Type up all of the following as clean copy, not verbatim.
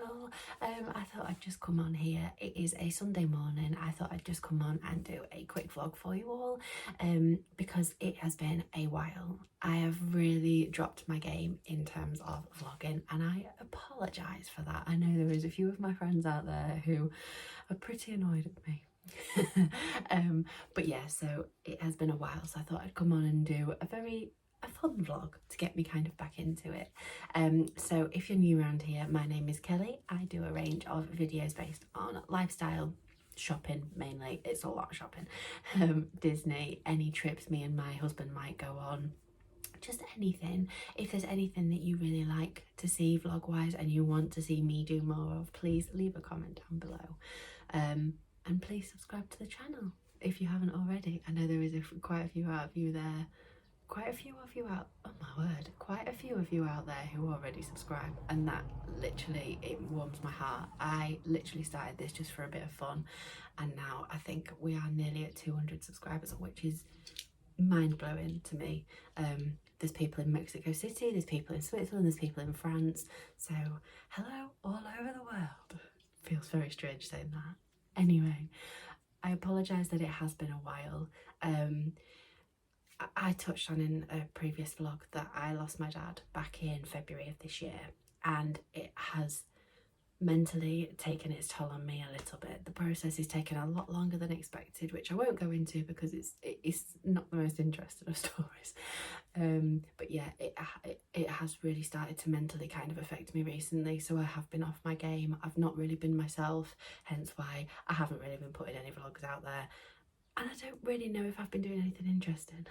channel. I thought I'd just come on here. It is a Sunday morning. I thought I'd just come on and do a quick vlog for you all, because it has been a while. I have really dropped my game in terms of vlogging, and I apologise for that. I know there is a few of my friends out there who are pretty annoyed at me. But yeah, so it has been a while, so I thought I'd come on and do a fun vlog to get me kind of back into it. So if you're new around here, my name is Kelly. I do a range of videos based on lifestyle, shopping mainly. It's a lot of shopping, Disney, any trips me and my husband might go on, just anything. If there's anything that you really like to see vlog wise and you want to see me do more of, please leave a comment down below, and please subscribe to the channel if you haven't already. I know there is quite a few of you there, quite a few of you out, oh my word, quite a few of you out there who already subscribe, and that literally, it warms my heart. I literally started this just for a bit of fun, and now I think we are nearly at 200 subscribers, which is mind-blowing to me. There's people in Mexico City, there's people in Switzerland, there's people in France, so hello all over the world. Feels very strange saying that. Anyway, I apologise that it has been a while. I touched on in a previous vlog that I lost my dad back in February of this year, and it has mentally taken its toll on me a little bit. The process is taking a lot longer than expected, which I won't go into because it's not the most interesting of stories. But yeah, it has really started to mentally kind of affect me recently, so I have been off my game. I've not really been myself, hence why I haven't really been putting any vlogs out there, and I don't really know if I've been doing anything interesting.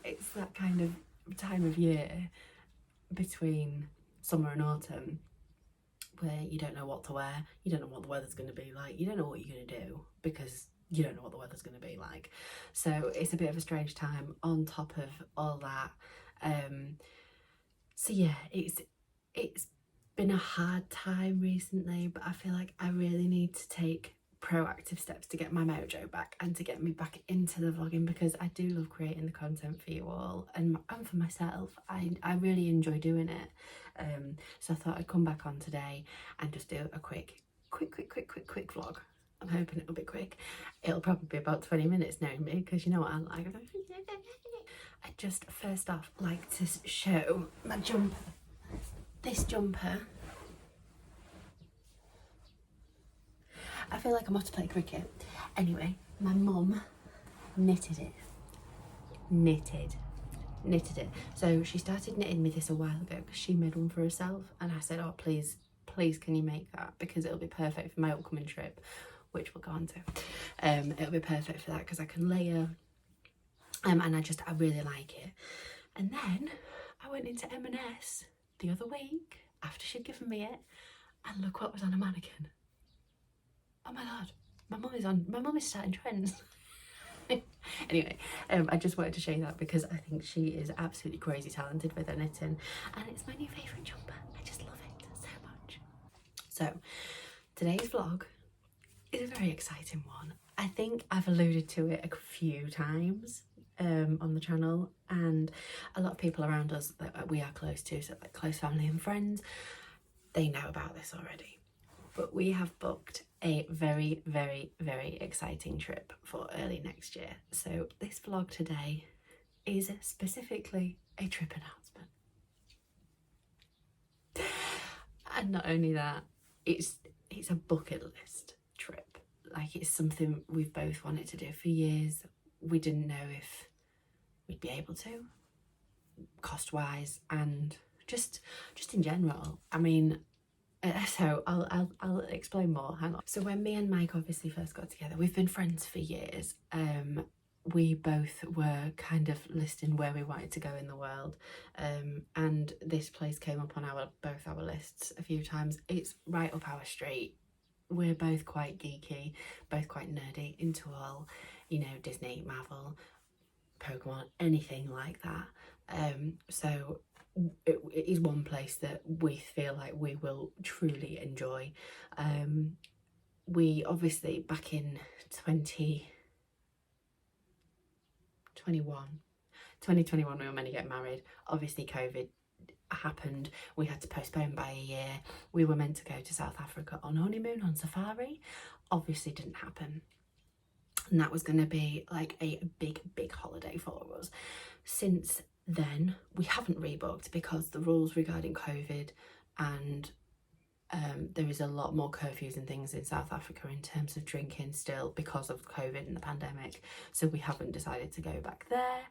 It's that kind of time of year between summer and autumn where you don't know what to wear, you don't know what the weather's going to be like, you don't know what you're going to do because you don't know what the weather's going to be like. So it's a bit of a strange time on top of all that. So yeah, it's been a hard time recently, but I feel like I really need to take proactive steps to get my mojo back and to get me back into the vlogging, because I do love creating the content for you all and for myself. I really enjoy doing it. So I thought I'd come back on today and just do a quick vlog. I'm hoping it'll be quick. It'll probably be about 20 minutes knowing me, because you know what I like. I just first off like to show my jumper. This jumper, I feel like I'm off to play cricket. Anyway, my mum knitted it. Knitted it. So she started knitting me this a while ago because she made one for herself, and I said, oh please can you make that, because it'll be perfect for my upcoming trip, which we'll go on to. It'll be perfect for that because I can layer, and I really like it. And then I went into M&S the other week after she'd given me it, and look what was on a mannequin. Oh my god, my mum is starting trends. Anyway, I just wanted to show you that because I think she is absolutely crazy talented with her knitting, and it's my new favourite jumper. I just love it so much. So today's vlog is a very exciting one. I think I've alluded to it a few times on the channel, and a lot of people around us that we are close to, so like close family and friends, they know about this already. But we have booked a very exciting trip for early next year. So this vlog today is specifically a trip announcement. And not only that, it's a bucket list trip. Like, it's something we've both wanted to do for years. We didn't know if we'd be able to, cost wise, and just in general. I mean, so I'll explain more, hang on. So when me and Mike obviously first got together, we've been friends for years. We both were kind of listing where we wanted to go in the world, and this place came up on both our lists a few times. It's right up our street. We're both quite geeky, both quite nerdy, into all, you know, Disney, Marvel, Pokemon, anything like that. So it is one place that we feel like we will truly enjoy. We obviously, back in 2021 we were meant to get married. Obviously COVID happened. We had to postpone by a year. We were meant to go to South Africa on honeymoon, on safari. Obviously didn't happen. And that was going to be like a big holiday for us. Since then, we haven't rebooked because the rules regarding COVID, and there is a lot more curfews and things in South Africa in terms of drinking still because of COVID and the pandemic. So we haven't decided to go back there.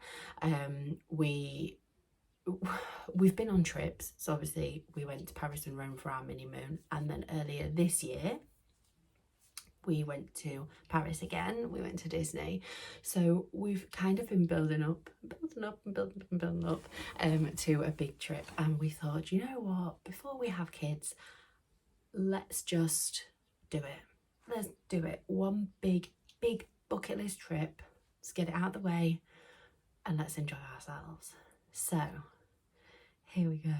We've been on trips. So obviously we went to Paris and Rome for our mini moon, and then earlier this year we went to Paris again. We went to Disney. So we've kind of been building up to a big trip. And we thought, you know what, before we have kids, let's just do it. Let's do it. One big bucket list trip. Let's get it out of the way and let's enjoy ourselves. So here we go.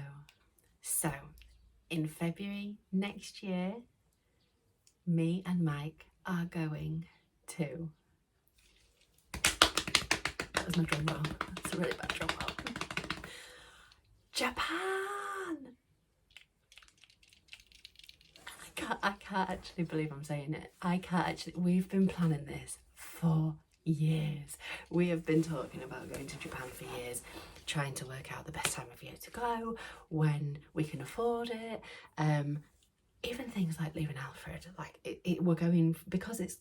So in February next year, me and Mike are going to... That was my drum roll. It's a really bad drum roll. Japan! I can't actually believe I'm saying it. We've been planning this for years. We have been talking about going to Japan for years, trying to work out the best time of year to go, when we can afford it. Even things like leaving Alfred, like we're going, because it's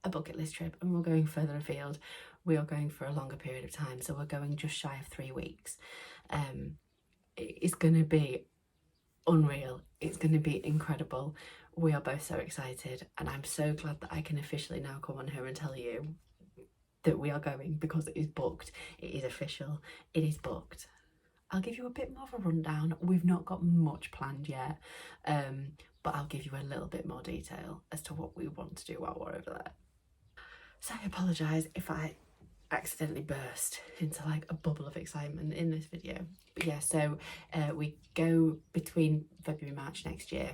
a bucket list trip and we're going further afield, we are going for a longer period of time. So we're going just shy of 3 weeks. It's going to be unreal. It's going to be incredible. We are both so excited, and I'm so glad that I can officially now come on here and tell you that we are going, because it is booked. It is official. It is booked. I'll give you a bit more of a rundown. We've not got much planned yet, but I'll give you a little bit more detail as to what we want to do while we're over there. So I apologise if I accidentally burst into like a bubble of excitement in this video. But yeah, so we go between February and March next year.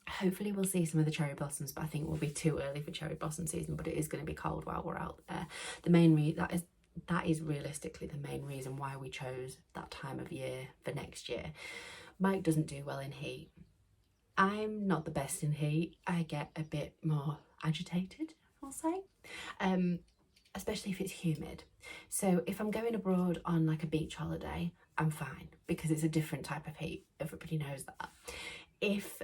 Hopefully we'll see some of the cherry blossoms, but I think we'll be too early for cherry blossom season, but it is going to be cold while we're out there. The main that is realistically the main reason why we chose that time of year for next year. Mike doesn't do well in heat. I'm not the best in heat. I get a bit more agitated, I'll say, especially if it's humid. So if I'm going abroad on like a beach holiday, I'm fine because it's a different type of heat. Everybody knows that. If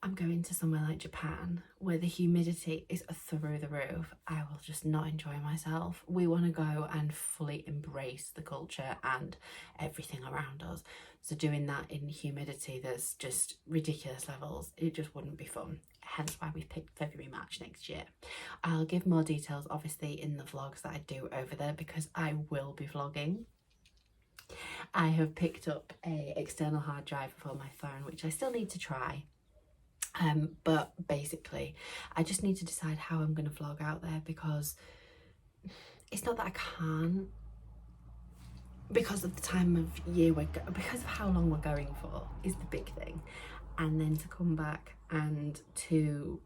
I'm going to somewhere like Japan where the humidity is through the roof, I will just not enjoy myself. We want to go and fully embrace the culture and everything around us. So doing that in humidity that's just ridiculous levels, it just wouldn't be fun. Hence why we've picked February, March next year. I'll give more details obviously in the vlogs that I do over there, because I will be vlogging. I have picked up an external hard drive for my phone, which I still need to try. But basically I just need to decide how I'm going to vlog out there, because it's not that I can't, because of the time of year because of how long we're going for is the big thing, and then to come back and to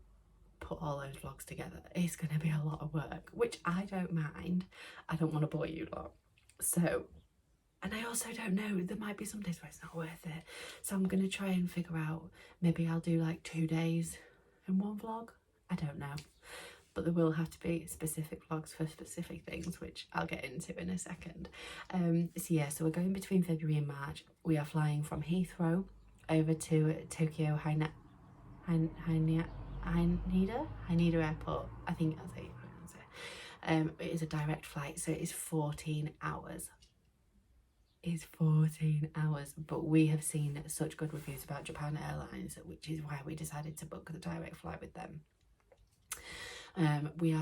put all those vlogs together, it's going to be a lot of work, which I don't mind. I don't want to bore you lot. So, and I also don't know, there might be some days where it's not worth it. So I'm going to try and figure out, maybe I'll do like 2 days in one vlog. I don't know. But there will have to be specific vlogs for specific things, which I'll get into in a second. So yeah, so we're going between February and March. We are flying from Heathrow over to Tokyo Haneda Airport. I think that's how you pronounce it. It is a direct flight, so it is 14 hours. Is 14 hours, but we have seen such good reviews about Japan Airlines, which is why we decided to book the direct flight with them. We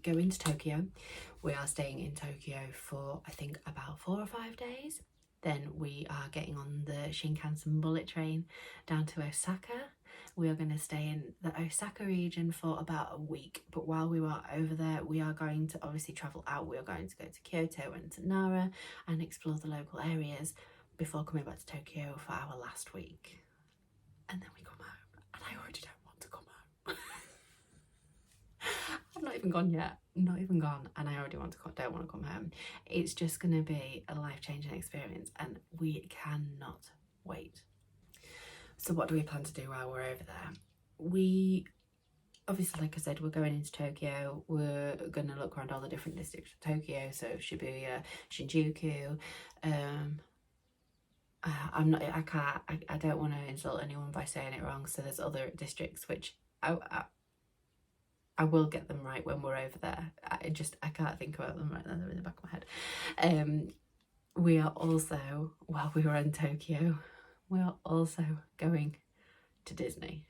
go into Tokyo. We are staying in Tokyo for I think about 4 or 5 days. Then we are getting on the Shinkansen bullet train down to Osaka. We are going to stay in the Osaka region for about a week, but while we are over there, we are going to obviously travel out. We are going to go to Kyoto and to Nara and explore the local areas before coming back to Tokyo for our last week. And then we come home, and I already don't want to come home. I've not even gone yet. not even gone, and I already don't want to come home. It's just going to be a life-changing experience, and we cannot wait. So what do we plan to do while we're over there? We obviously, like I said, we're going into Tokyo. We're going to look around all the different districts of Tokyo, so Shibuya, Shinjuku. I don't want to insult anyone by saying it wrong, so there's other districts which I will get them right when we're over there. I can't think about them right now, they're in the back of my head. We are also, while we were in Tokyo, we are also going to Disney.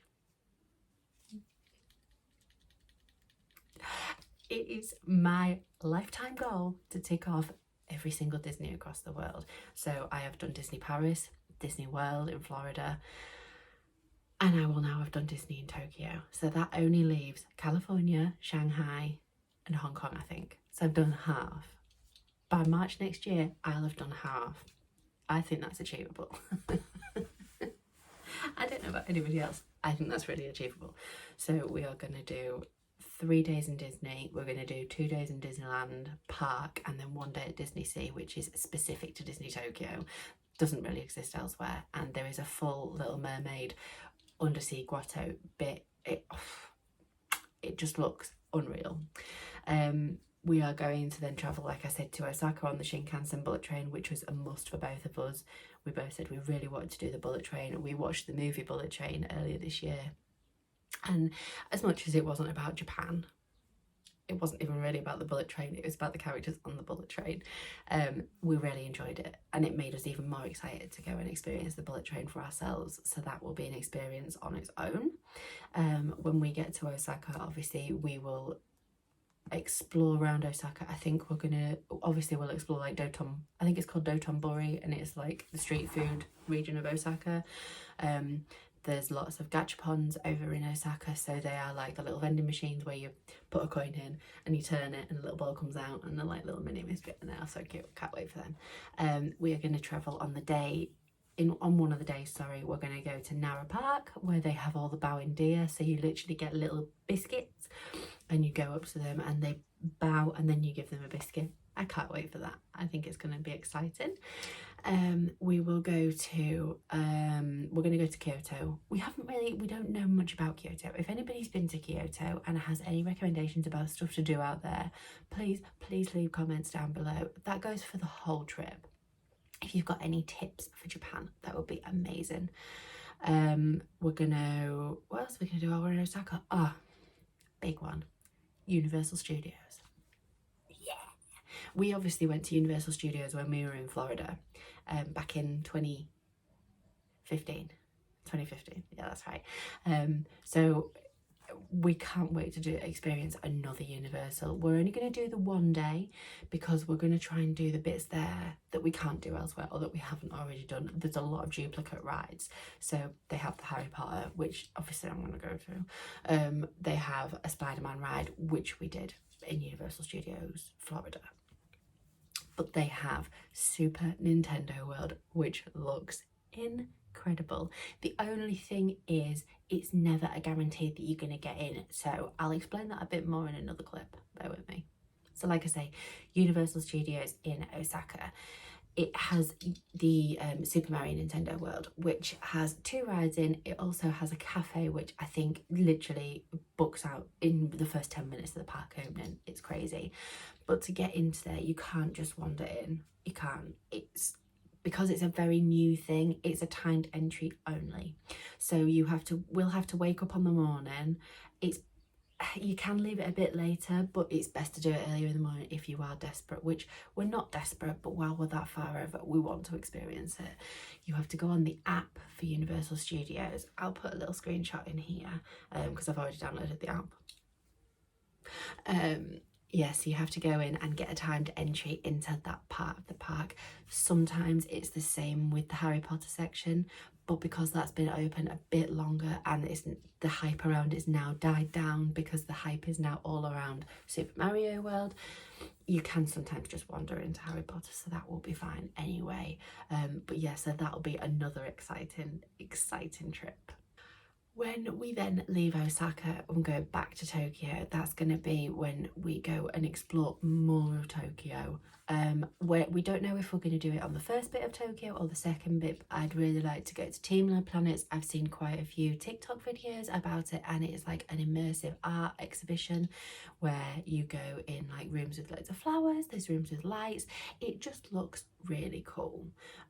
It is my lifetime goal to tick off every single Disney across the world. So I have done Disney Paris, Disney World in Florida, and I will now have done Disney in Tokyo. So that only leaves California, Shanghai, and Hong Kong, I think. So I've done half. By March next year, I'll have done half. I think that's achievable. I don't know about anybody else. I think that's really achievable. So we are going to do 3 days in Disney. We're going to do 2 days in Disneyland Park, and then 1 day at Disney Sea, which is specific to Disney Tokyo. Doesn't really exist elsewhere. And there is a full Little Mermaid undersea grotto bit. It just looks unreal. We are going to then travel, like I said, to Osaka on the Shinkansen bullet train, which was a must for both of us. We both said we really wanted to do the bullet train. We watched the movie Bullet Train earlier this year, and as much as it wasn't about Japan, it wasn't even really about the bullet train, it was about the characters on the bullet train. We really enjoyed it, and it made us even more excited to go and experience the bullet train for ourselves. So that will be an experience on its own. When we get to Osaka, obviously we will explore around Osaka. I think we'll explore like Doton, I think it's called Dotonbori, and it's like the street food region of Osaka. There's lots of gachapons over in Osaka, so they are like the little vending machines where you put a coin in and you turn it and a little ball comes out, and they're like little mini biscuit, and they are so cute. Can't wait for them. We are going to travel on one of the days, we're going to go to Nara Park, where they have all the bowing deer. So you literally get little biscuits and you go up to them and they bow, and then you give them a biscuit. I can't wait for that. I think it's going to be exciting. We're going to go to Kyoto. We don't know much about Kyoto. If anybody's been to Kyoto and has any recommendations about stuff to do out there, please leave comments down below. That goes for the whole trip. If you've got any tips for Japan, that would be amazing. What else are we gonna do while we're in Osaka? Big one, Universal Studios. Yeah, we obviously went to Universal Studios when we were in Florida, back in 2015. Yeah, that's right. So we can't wait to experience another Universal. We're only going to do the 1 day because we're going to try and do the bits there that we can't do elsewhere or that we haven't already done. There's a lot of duplicate rides. So they have the Harry Potter, which obviously I'm going to go to. They have a Spider-Man ride, which we did in Universal Studios Florida. But they have Super Nintendo World, which looks incredible. The only thing is, it's never a guarantee that you're going to get in. So I'll explain that a bit more in another clip. Bear with me. So like I say, Universal Studios in Osaka. It has the Super Mario Nintendo World, which has 2 rides in. It also has a cafe, which I think literally books out in the first 10 minutes of the park opening. It's crazy. But to get into there, you can't just wander in. You can't. Because it's a very new thing, it's a timed entry only. So we'll have to wake up on the morning. You can leave it a bit later, but it's best to do it earlier in the morning if you are desperate, which we're not desperate, but while we're that far over, we want to experience it. You have to go on the app for Universal Studios. I'll put a little screenshot in here because I've already downloaded the app. Yes, you have to go in and get a timed entry into that part of the park. Sometimes it's the same with the Harry Potter section, but because that's been open a bit longer and the hype around it's now died down because the hype is now all around Super Mario World, you can sometimes just wander into Harry Potter, so that will be fine anyway. But yeah, so that'll be another exciting trip. When we then leave Osaka and go back to Tokyo, that's going to be when we go and explore more of Tokyo. Where we don't know if we're going to do it on the first bit of Tokyo or the second bit. I'd really like to go to Teamland Planets. I've seen quite a few TikTok videos about it, and it is like an immersive art exhibition where you go in like rooms with loads of flowers, there's rooms with lights. It just looks really cool.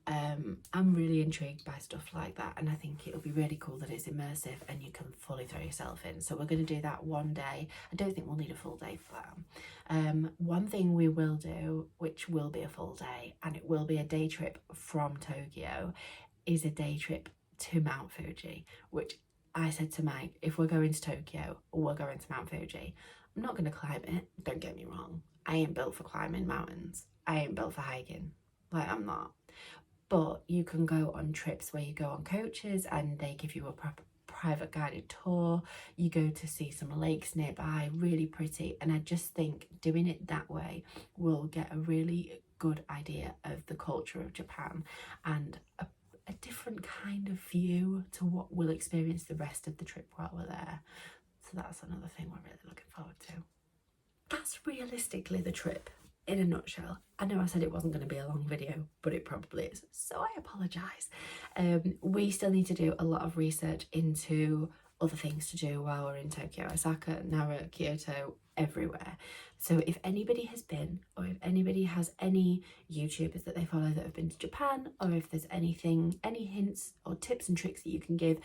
I'm really intrigued by stuff like that, and I think it'll be really cool that it's immersive and you can fully throw yourself in. So we're going to do that one day. I don't think we'll need a full day for that. One thing we will do, which will be a full day, and it will be a day trip from Tokyo, is a day trip to Mount Fuji, which I said to Mike, if we're going to Tokyo, we're going to Mount Fuji. I'm not going to climb it, don't get me wrong. I ain't built for climbing mountains. I ain't built for hiking. Like, I'm not. But you can go on trips where you go on coaches and they give you a proper private guided tour. You go to see some lakes nearby, really pretty. And I just think doing it that way will get a really good idea of the culture of Japan and a different kind of view to what we'll experience the rest of the trip while we're there. So that's another thing we're really looking forward to. That's realistically the trip in a nutshell. I know I said it wasn't going to be a long video, but it probably is, so I apologise. We still need to do a lot of research into other things to do while we're in Tokyo, Osaka, Nara, Kyoto, everywhere. So if anybody has been, or if anybody has any YouTubers that they follow that have been to Japan, or if there's anything, any hints or tips and tricks that you can give,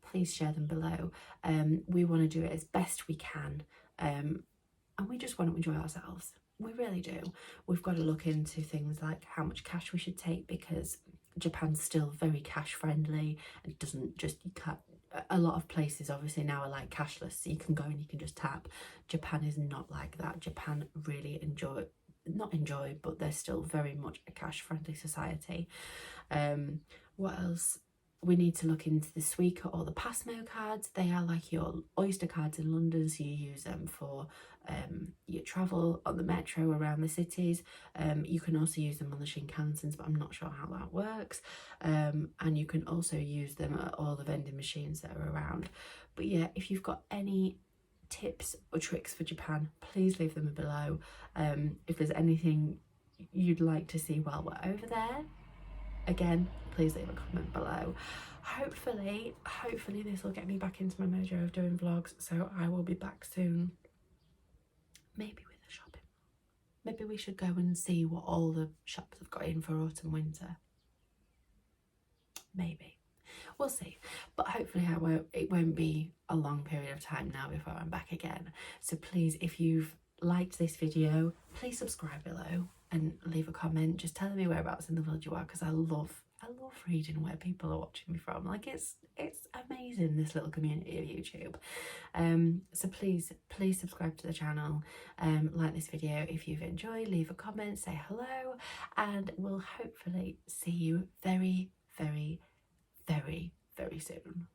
please share them below. We want to do it as best we can, and we just want to enjoy ourselves. We really do. We've got to look into things like how much cash we should take, because Japan's still very cash friendly. It doesn't just, you can't, a lot of places obviously now are like cashless, so you can go and you can just tap. Japan is not like that. Japan really not enjoy, but they're still very much a cash friendly society. What else? We need to look into the Suica or the Passmo cards. They are like your Oyster cards in London, so you use them for your travel on the metro around the cities. You can also use them on the Shinkansens, but I'm not sure how that works. And you can also use them at all the vending machines that are around. But yeah, if you've got any tips or tricks for Japan, please leave them below. If there's anything you'd like to see while we're over there, again, please leave a comment below. Hopefully this will get me back into my mojo of doing vlogs, so I will be back soon, maybe with a shopping. Maybe we should go and see what all the shops have got in for autumn winter. Maybe, we'll see. But hopefully it won't be a long period of time now before I'm back again. So please, if you've liked this video, please subscribe below and leave a comment. Just telling me whereabouts in the world you are, because I love reading where people are watching me from. Like, it's amazing, this little community of YouTube. So please subscribe to the channel, like this video if you've enjoyed, leave a comment, say hello, and we'll hopefully see you very, very, very, very soon.